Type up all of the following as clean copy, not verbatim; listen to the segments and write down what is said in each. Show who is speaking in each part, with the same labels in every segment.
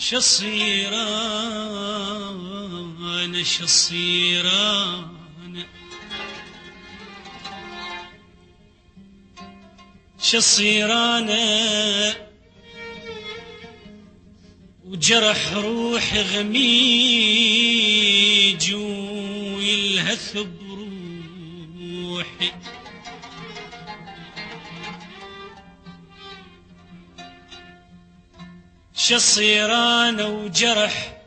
Speaker 1: شصير أنا شصير أنا شصير أنا وجرح روحي غميج ويلهث بروحي شصير أنا وجرح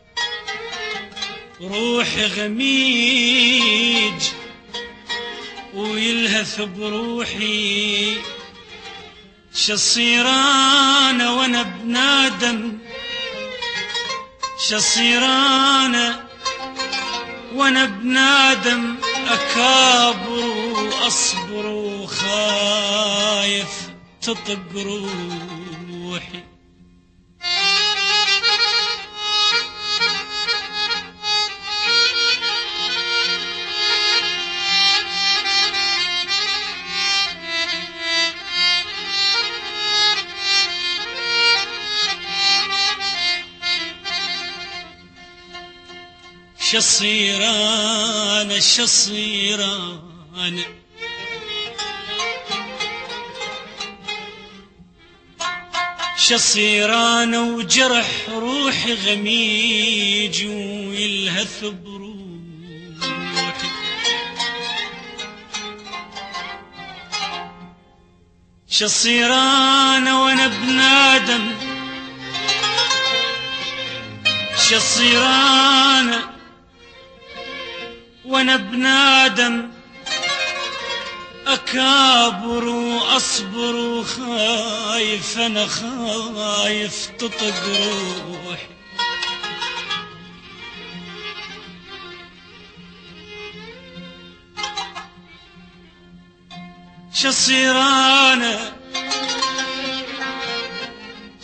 Speaker 1: روحي غميج ويلهث بروحي شصير أنا وأنا بنادم شصير أنا وأنا بنادم أكابر وأصبر وخايف تطق روحي شصير أنا شصير أنا شصير أنا وجرح روحي غميج ويلهث بروحي شصير أنا وأنا بنادم شصير أنا وانا بنادم اكابر واصبر وخايف انا خايف تطق روحي شصير انا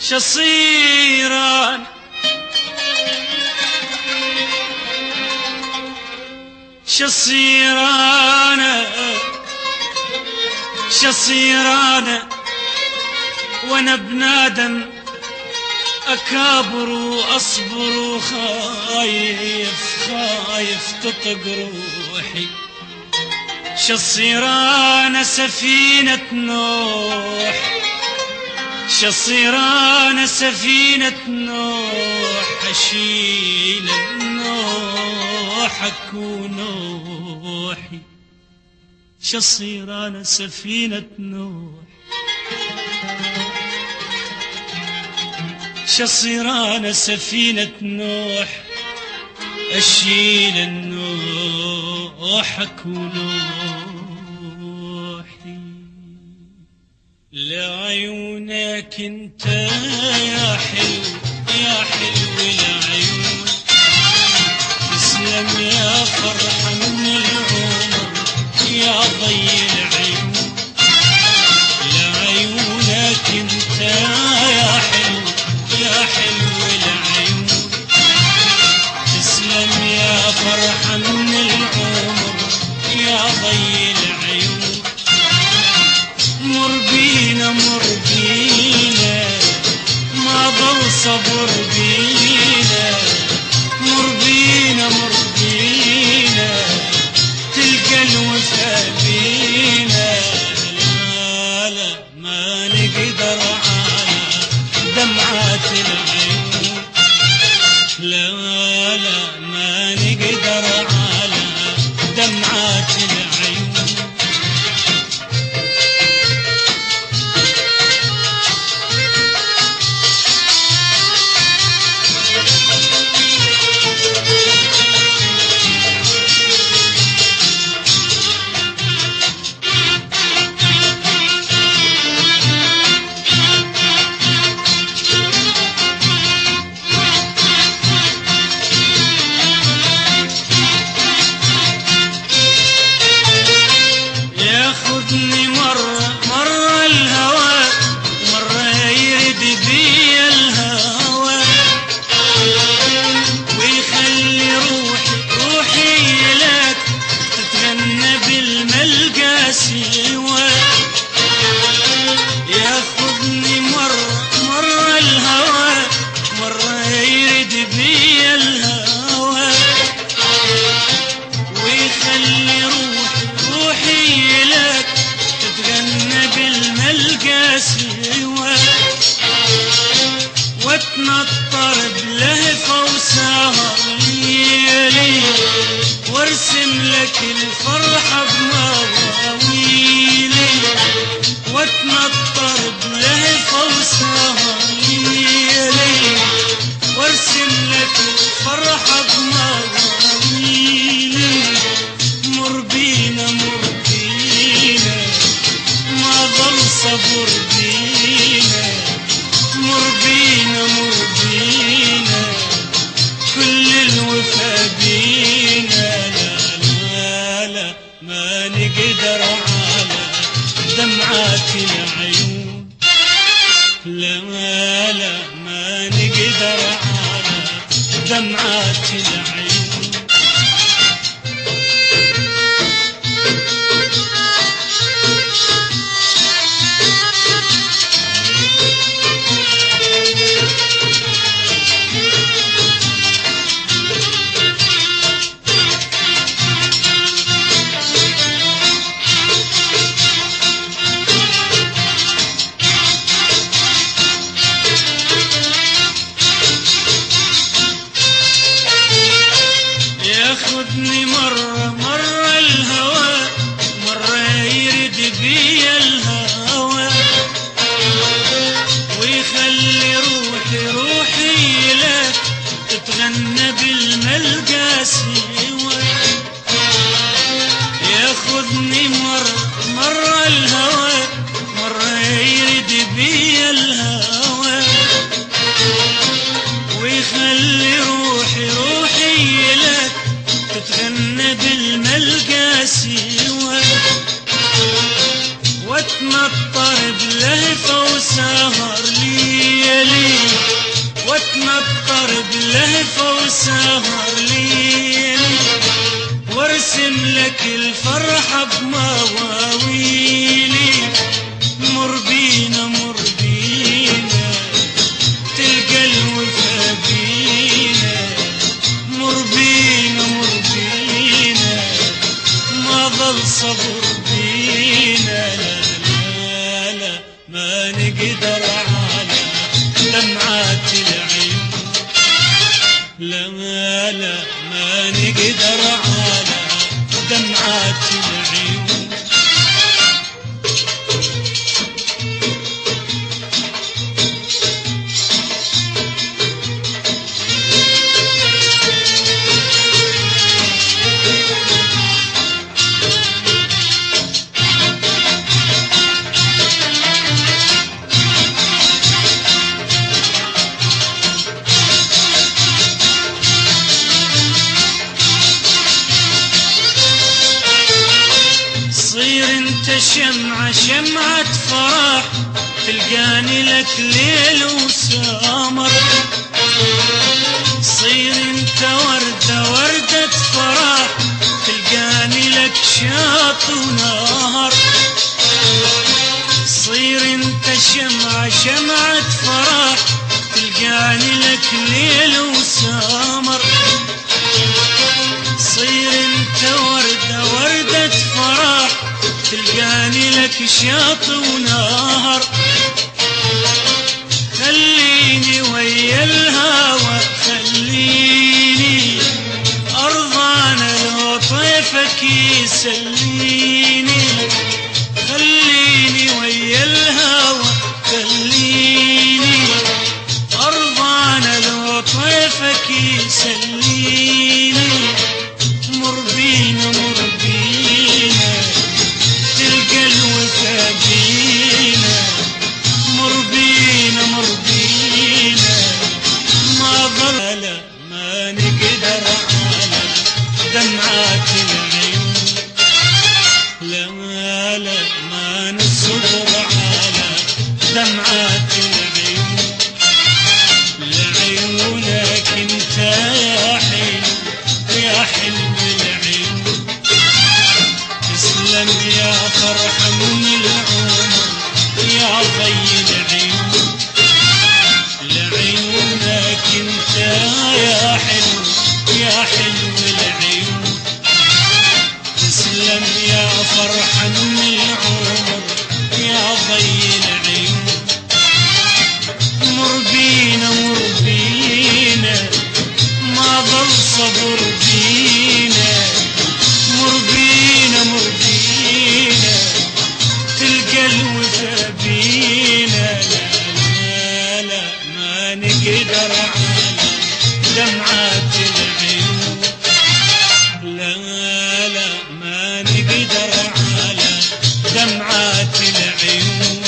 Speaker 1: شصير انا شصير أنا شصير أنا وأنا بنادم أكابر وأصبر وخايف خايف تطق روحي شصير أنا سفينة نوح شصير أنا سفينة نوح أشيل النوح أكون نوحي شصير أنا سفينة نوح شصير أنا سفينة نوح أشيل النوح أكون نوحي لعيونك انت يا حلو يا حلو العيون تسلم يا فرحة من العمر يا ضي العيون لعيونك انت يا حلو يا حلو العيون تسلم يا فرحة من العمر يا ضي العيون مر بينا مر بينا ما ضل صبر بينا مر بينا مر بينا تلقى الوفا بينا لا لا ما نقدر على دمعات العيون لا لا ما نقدر على دمعات العيون واتنطر بلهفة وسهر ليلي وارسم لك الفرحة بمواويلي واتنطر بلهفة وسهر ليلي وارسم لك الفرحة بمواويلي مر بينا مر بينا ما ضل صبر بينا مر بينا مر بينا كل الوفا بينا لا لا لا ما نقدر على دمعات العيون لا لا ما نقدر على دمعات العيون ياخذني مرة مرة الهوى مرة يرد بيا الهوى ويخلي روحي روحي لك تتغنى بالملقى سوى ياخذني مرة مرة الهوى مرة يرد بيا الهوى ويخلي روحي روحي لك تتغنى بالملقى سوى واتنطر بلهفة وسهر ليلي واتنطر بلهفة وسهر ليلي وارسم لك الفرحة بمواويلي مر بينا مر بينا تلقى الوفا بينا مر بينا مر بينا ما ضل صبر بينا لا لا لا ما نقدر على دمعات العيون لا لا ما نقدر على دمعات العيون صير انت شمعة شمعة فرح تلقاني لك ليل وسمر صير انت وردة وردة فرح تلقاني لك شاط ونهر صير انت شمعة شمعة فرح تلقاني لك ليل وسمر صير انت وردة وردة فرح تلقاني لك شاط ونهر خليني ويا الهوى خليني أرضانا لو طيفك يسليني خليني ويا الهوى خليني أرضانا لو طيفك يسليني مر بينا مر بينا تلقى الوفا بينا دمعات العيون. لا لا ما نقدر على دمعات العيون.